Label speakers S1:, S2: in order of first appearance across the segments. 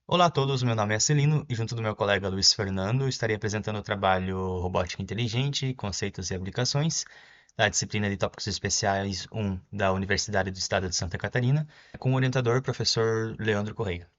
S1: Olá a todos, meu nome é Celino e junto do meu colega Luiz Fernando estarei apresentando o trabalho Robótica Inteligente, Conceitos e Aplicações, da disciplina de Tópicos Especiais 1 da Universidade do Estado de Santa Catarina, com o orientador professor Leandro Correia.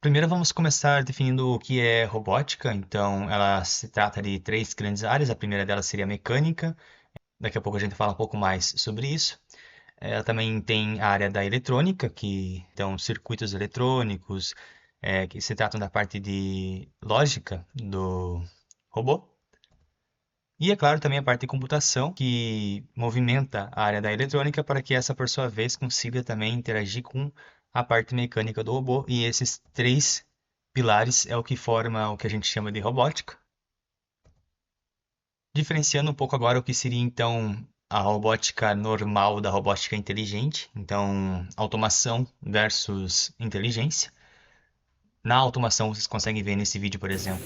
S1: Primeiro vamos começar definindo o que é robótica, então ela se trata de três grandes áreas, a primeira delas seria a mecânica, daqui a pouco a gente fala um pouco mais sobre isso. Ela também tem a área da eletrônica, que então circuitos eletrônicos, que se tratam da parte de lógica do robô. E é claro também a parte de computação, que movimenta a área da eletrônica para que essa, por sua vez, consiga também interagir com a parte mecânica do robô. E esses três pilares é o que forma o que a gente chama de robótica. Diferenciando um pouco agora o que seria então a robótica normal da robótica inteligente, então automação versus inteligência. Na automação, vocês conseguem ver nesse vídeo, por exemplo,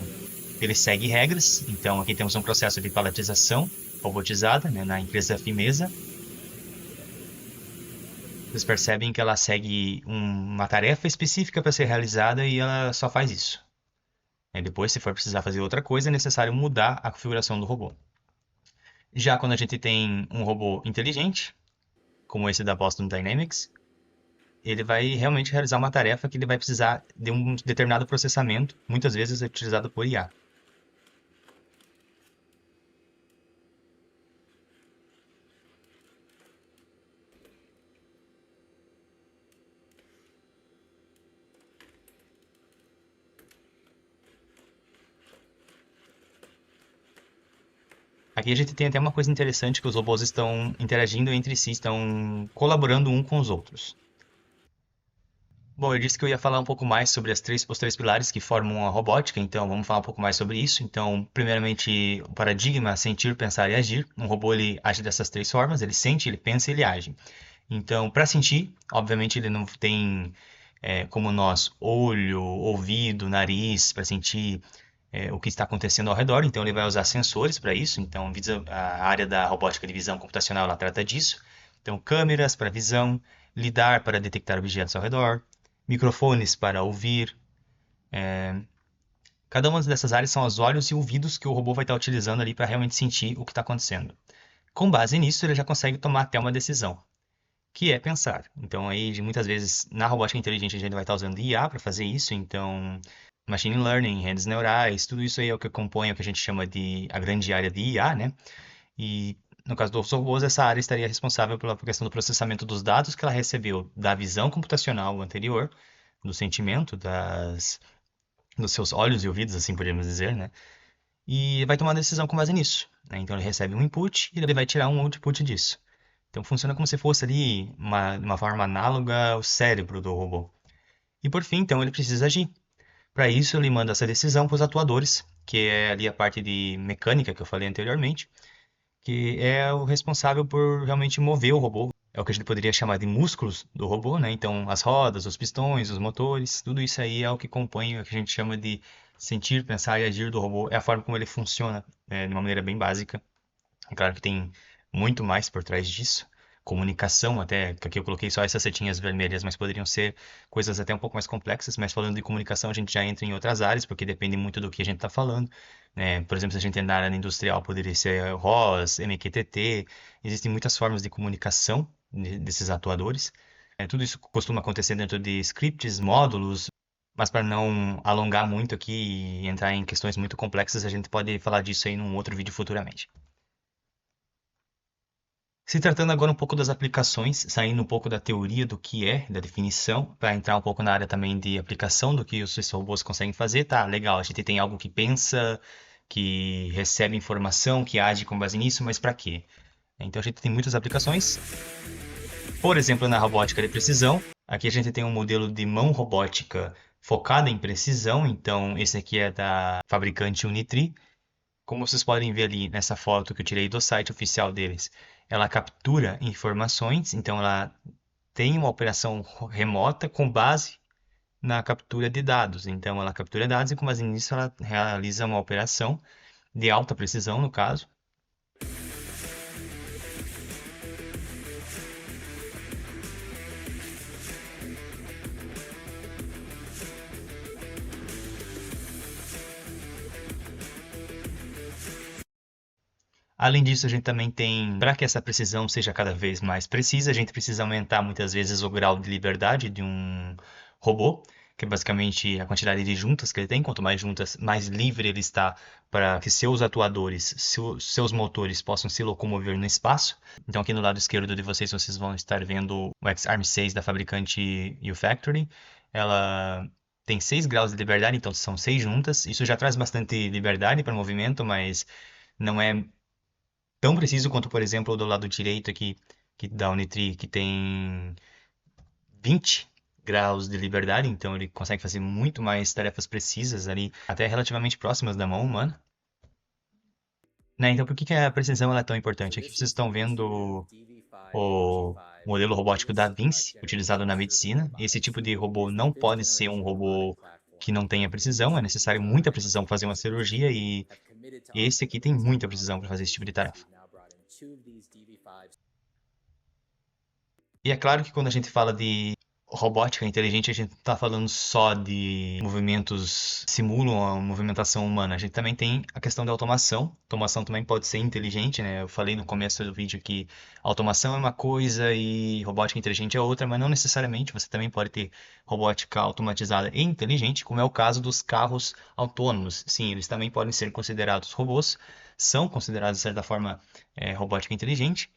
S1: ele segue regras, então aqui temos um processo de paletização robotizada, né, na empresa Fimeza. Vocês percebem que ela segue uma tarefa específica para ser realizada e ela só faz isso. Depois, se for precisar fazer outra coisa, é necessário mudar a configuração do robô. Já quando a gente tem um robô inteligente, como esse da Boston Dynamics, ele vai realmente realizar uma tarefa que ele vai precisar de um determinado processamento, muitas vezes é utilizado por IA. Aqui a gente tem até uma coisa interessante que os robôs estão interagindo entre si, estão colaborando um com os outros. Bom, eu disse que eu ia falar um pouco mais sobre os três pilares que formam a robótica, então vamos falar um pouco mais sobre isso. Então, primeiramente, o paradigma sentir, pensar e agir. Um robô ele age dessas três formas, ele sente, ele pensa e ele age. Então, para sentir, obviamente ele não tem como nós olho, ouvido, nariz para sentir o que está acontecendo ao redor. Então, ele vai usar sensores para isso. Então, a área da robótica de visão computacional ela trata disso. Então, câmeras para visão, lidar para detectar objetos ao redor, microfones para ouvir. Cada uma dessas áreas são os olhos e ouvidos que o robô vai estar utilizando ali para realmente sentir o que está acontecendo. Com base nisso, ele já consegue tomar até uma decisão, que é pensar. Então, aí, muitas vezes, na robótica inteligente, a gente vai estar usando IA para fazer isso. Então, machine learning, redes neurais, tudo isso aí é o que compõe o que a gente chama de a grande área de IA, né? E no caso dos robôs, essa área estaria responsável pela questão do processamento dos dados que ela recebeu da visão computacional anterior, do sentimento, dos seus olhos e ouvidos, assim podemos dizer, né? E vai tomar uma decisão com base nisso, né? Então ele recebe um input e ele vai tirar um output disso. Então funciona como se fosse ali uma forma análoga ao cérebro do robô. E por fim, então ele precisa agir. Para isso, ele manda essa decisão para os atuadores, que é ali a parte de mecânica que eu falei anteriormente, que é o responsável por realmente mover o robô. É o que a gente poderia chamar de músculos do robô, né? Então, as rodas, os pistões, os motores, tudo isso aí é o que compõe o que a gente chama de sentir, pensar e agir do robô. É a forma como ele funciona, de uma maneira bem básica. É claro que tem muito mais por trás disso. Comunicação, até, que aqui eu coloquei só essas setinhas vermelhas, mas poderiam ser coisas até um pouco mais complexas. Mas falando de comunicação, a gente já entra em outras áreas, porque depende muito do que a gente está falando. Né? Por exemplo, se a gente entrar na área industrial, poderia ser ROS, MQTT. Existem muitas formas de comunicação desses atuadores. Tudo isso costuma acontecer dentro de scripts, módulos, mas para não alongar muito aqui e entrar em questões muito complexas, a gente pode falar disso aí num outro vídeo futuramente. Se tratando agora um pouco das aplicações, saindo um pouco da teoria do que é, da definição, para entrar um pouco na área também de aplicação do que os robôs conseguem fazer, tá legal, a gente tem algo que pensa, que recebe informação, que age com base nisso, mas para quê? Então a gente tem muitas aplicações, por exemplo, na robótica de precisão, aqui a gente tem um modelo de mão robótica focada em precisão, então esse aqui é da fabricante Unitree. Como vocês podem ver ali nessa foto que eu tirei do site oficial deles, ela captura informações, então ela tem uma operação remota com base na captura de dados. Então ela captura dados e com base nisso ela realiza uma operação de alta precisão, no caso. Além disso, a gente também tem, para que essa precisão seja cada vez mais precisa, a gente precisa aumentar muitas vezes o grau de liberdade de um robô, que é basicamente a quantidade de juntas que ele tem. Quanto mais juntas, mais livre ele está para que seus atuadores, seus motores possam se locomover no espaço. Então, aqui no lado esquerdo de vocês, vocês vão estar vendo o X-Arm 6 da fabricante U-Factory. Ela tem 6 graus de liberdade, então são 6 juntas. Isso já traz bastante liberdade para o movimento, mas não é tão preciso quanto, por exemplo, do lado direito aqui, que da Unitree, que tem 20 graus de liberdade, então ele consegue fazer muito mais tarefas precisas ali, até relativamente próximas da mão humana. Né? Então, por que que a precisão ela é tão importante? Aqui vocês estão vendo o modelo robótico da Vinci, utilizado na medicina. Esse tipo de robô não pode ser um robô que não tenha precisão, é necessário muita precisão para fazer uma cirurgia e esse aqui tem muita precisão para fazer esse tipo de tarefa. E é claro que quando a gente fala de robótica inteligente, a gente não está falando só de movimentos que simulam a movimentação humana. A gente também tem a questão da automação. A automação também pode ser inteligente, né? Eu falei no começo do vídeo que automação é uma coisa e robótica inteligente é outra, mas não necessariamente. Você também pode ter robótica automatizada e inteligente, como é o caso dos carros autônomos. Sim, eles também podem ser considerados robôs, são considerados, de certa forma, robótica inteligente.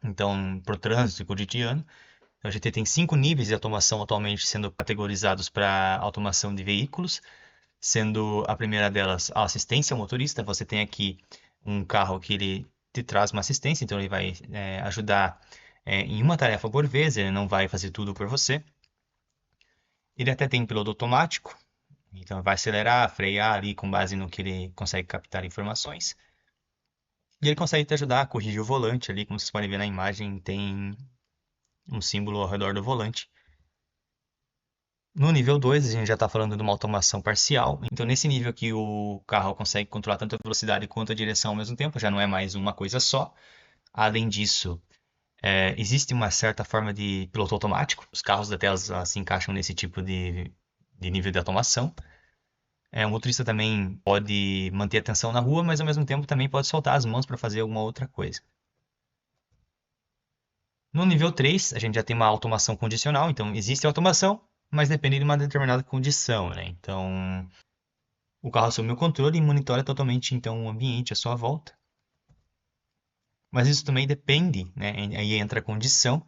S1: Então, para o trânsito cotidiano, a gente tem 5 níveis de automação atualmente sendo categorizados para automação de veículos, sendo a primeira delas a assistência ao motorista. Você tem aqui um carro que ele te traz uma assistência, então ele vai ajudar em uma tarefa por vez, ele não vai fazer tudo por você. Ele até tem piloto automático, então vai acelerar, frear ali com base no que ele consegue captar informações. E ele consegue te ajudar a corrigir o volante ali, como vocês podem ver na imagem, tem um símbolo ao redor do volante. No nível 2, a gente já está falando de uma automação parcial. Então, nesse nível aqui, o carro consegue controlar tanto a velocidade quanto a direção ao mesmo tempo, já não é mais uma coisa só. Além disso, existe uma certa forma de piloto automático. Os carros da Tesla se encaixam nesse tipo de nível de automação. O motorista também pode manter a atenção na rua, mas ao mesmo tempo também pode soltar as mãos para fazer alguma outra coisa. No nível 3, a gente já tem uma automação condicional, então existe automação, mas depende de uma determinada condição, né? Então, o carro assume o controle e monitora totalmente então o ambiente à sua volta. Mas isso também depende, né? Aí entra a condição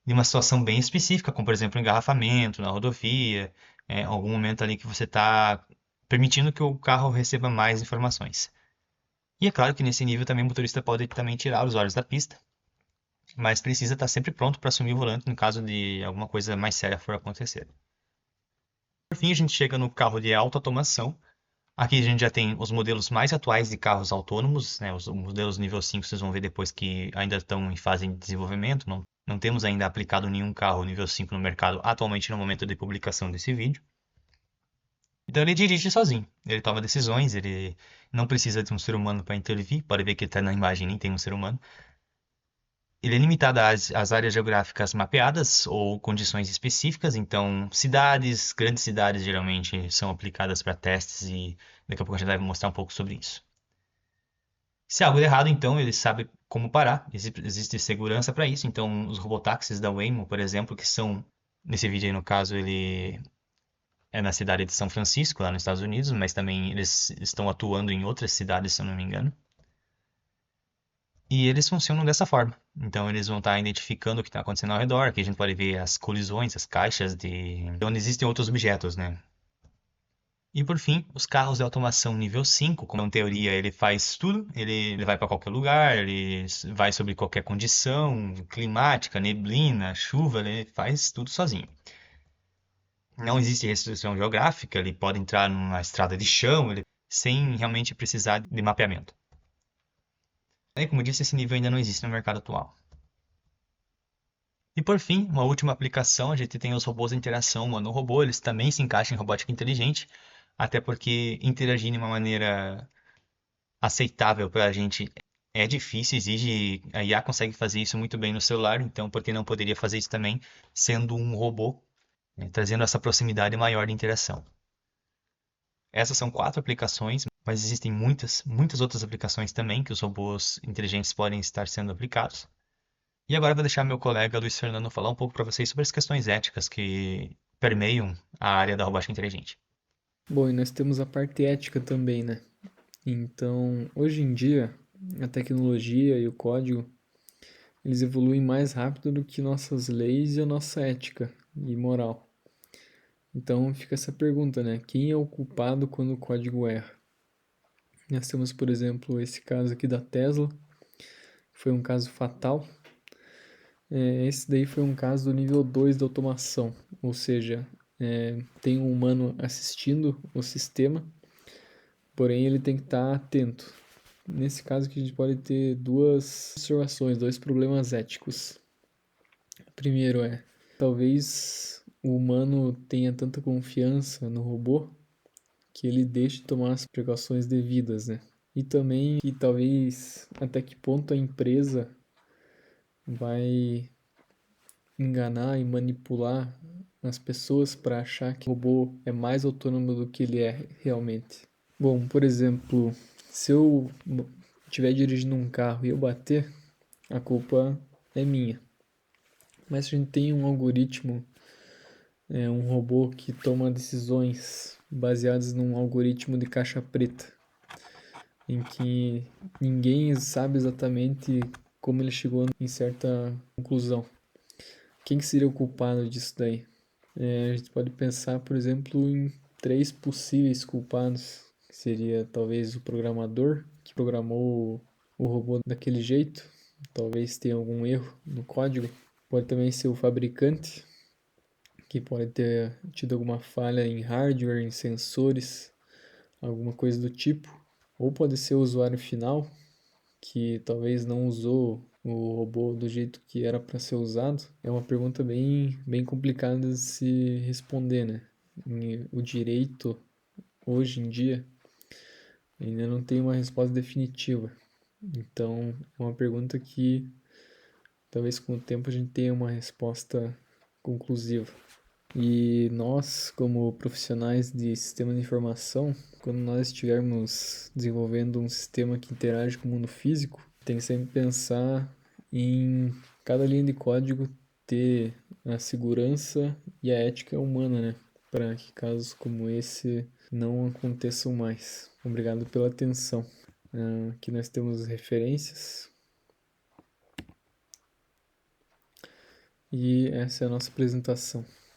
S1: de uma situação bem específica, como por exemplo um engarrafamento na rodovia, algum momento ali que você está permitindo que o carro receba mais informações. E é claro que nesse nível também o motorista pode também tirar os olhos da pista, mas precisa estar sempre pronto para assumir o volante no caso de alguma coisa mais séria for acontecer. Por fim, a gente chega no carro de alta automação. Aqui a gente já tem os modelos mais atuais de carros autônomos, né? Os modelos nível 5 vocês vão ver depois que ainda estão em fase de desenvolvimento. Não temos ainda aplicado nenhum carro nível 5 no mercado atualmente no momento de publicação desse vídeo. Então ele dirige sozinho, ele toma decisões, ele não precisa de um ser humano para intervir. Pode ver que está na imagem, nem tem um ser humano. Ele é limitado às áreas geográficas mapeadas ou condições específicas, então cidades, grandes cidades geralmente são aplicadas para testes e daqui a pouco a gente vai mostrar um pouco sobre isso. Se algo der errado, então ele sabe como parar, existe segurança para isso, então os robotáxis da Waymo, por exemplo, que são, nesse vídeo aí no caso, ele é na cidade de São Francisco, lá nos Estados Unidos, mas também eles estão atuando em outras cidades, se eu não me engano. E eles funcionam dessa forma. Então eles vão estar identificando o que está acontecendo ao redor. Aqui a gente pode ver as colisões, as caixas de onde existem outros objetos, né? E por fim, os carros de automação nível 5, como em teoria ele faz tudo, ele vai para qualquer lugar, ele vai sobre qualquer condição climática, neblina, chuva, ele faz tudo sozinho. Não existe restrição geográfica, ele pode entrar numa estrada de chão, sem realmente precisar de mapeamento. E como eu disse, esse nível ainda não existe no mercado atual. E por fim, uma última aplicação, a gente tem os robôs de interação humano-robô, eles também se encaixam em robótica inteligente, até porque interagir de uma maneira aceitável para a gente é difícil, exige, a IA consegue fazer isso muito bem no celular, então por que não poderia fazer isso também sendo um robô, né, trazendo essa proximidade maior de interação. Essas são 4 aplicações mas existem muitas, muitas outras aplicações também que os robôs inteligentes podem estar sendo aplicados. E agora eu vou deixar meu colega Luiz Fernando falar um pouco para vocês sobre as questões éticas que permeiam a área da robótica inteligente.
S2: Bom, e nós temos a parte ética também, né? Então, hoje em dia, a tecnologia e o código, eles evoluem mais rápido do que nossas leis e a nossa ética e moral. Então, fica essa pergunta, né? Quem é o culpado quando o código erra? Nós temos, por exemplo, esse caso aqui da Tesla, que foi um caso fatal. Esse daí foi um caso do nível 2 da automação, ou seja, tem um humano assistindo o sistema, porém ele tem que estar atento. Nesse caso aqui a gente pode ter duas observações, dois problemas éticos. O primeiro é, talvez o humano tenha tanta confiança no robô que ele deixe de tomar as precauções devidas, né? E também que talvez até que ponto a empresa vai enganar e manipular as pessoas para achar que o robô é mais autônomo do que ele é realmente. Bom, por exemplo, se eu estiver dirigindo um carro e eu bater, a culpa é minha. Mas se a gente tem um algoritmo, um robô que toma decisões baseadas num algoritmo de caixa preta, em que ninguém sabe exatamente como ele chegou em certa conclusão. Quem que seria o culpado disso daí? A gente pode pensar, por exemplo, em três possíveis culpados, que seria talvez o programador que programou o robô daquele jeito, talvez tenha algum erro no código. Pode também ser o fabricante, que pode ter tido alguma falha em hardware, em sensores, alguma coisa do tipo. Ou pode ser o usuário final, que talvez não usou o robô do jeito que era para ser usado? É uma pergunta bem complicada de se responder, né? O direito, hoje em dia, ainda não tem uma resposta definitiva. Então, é uma pergunta que talvez com o tempo a gente tenha uma resposta conclusiva. E nós, como profissionais de sistema de informação, quando nós estivermos desenvolvendo um sistema que interage com o mundo físico, tem que sempre pensar em cada linha de código ter a segurança e a ética humana, né? Para que casos como esse não aconteçam mais. Obrigado pela atenção. Aqui nós temos referências e essa é a nossa apresentação.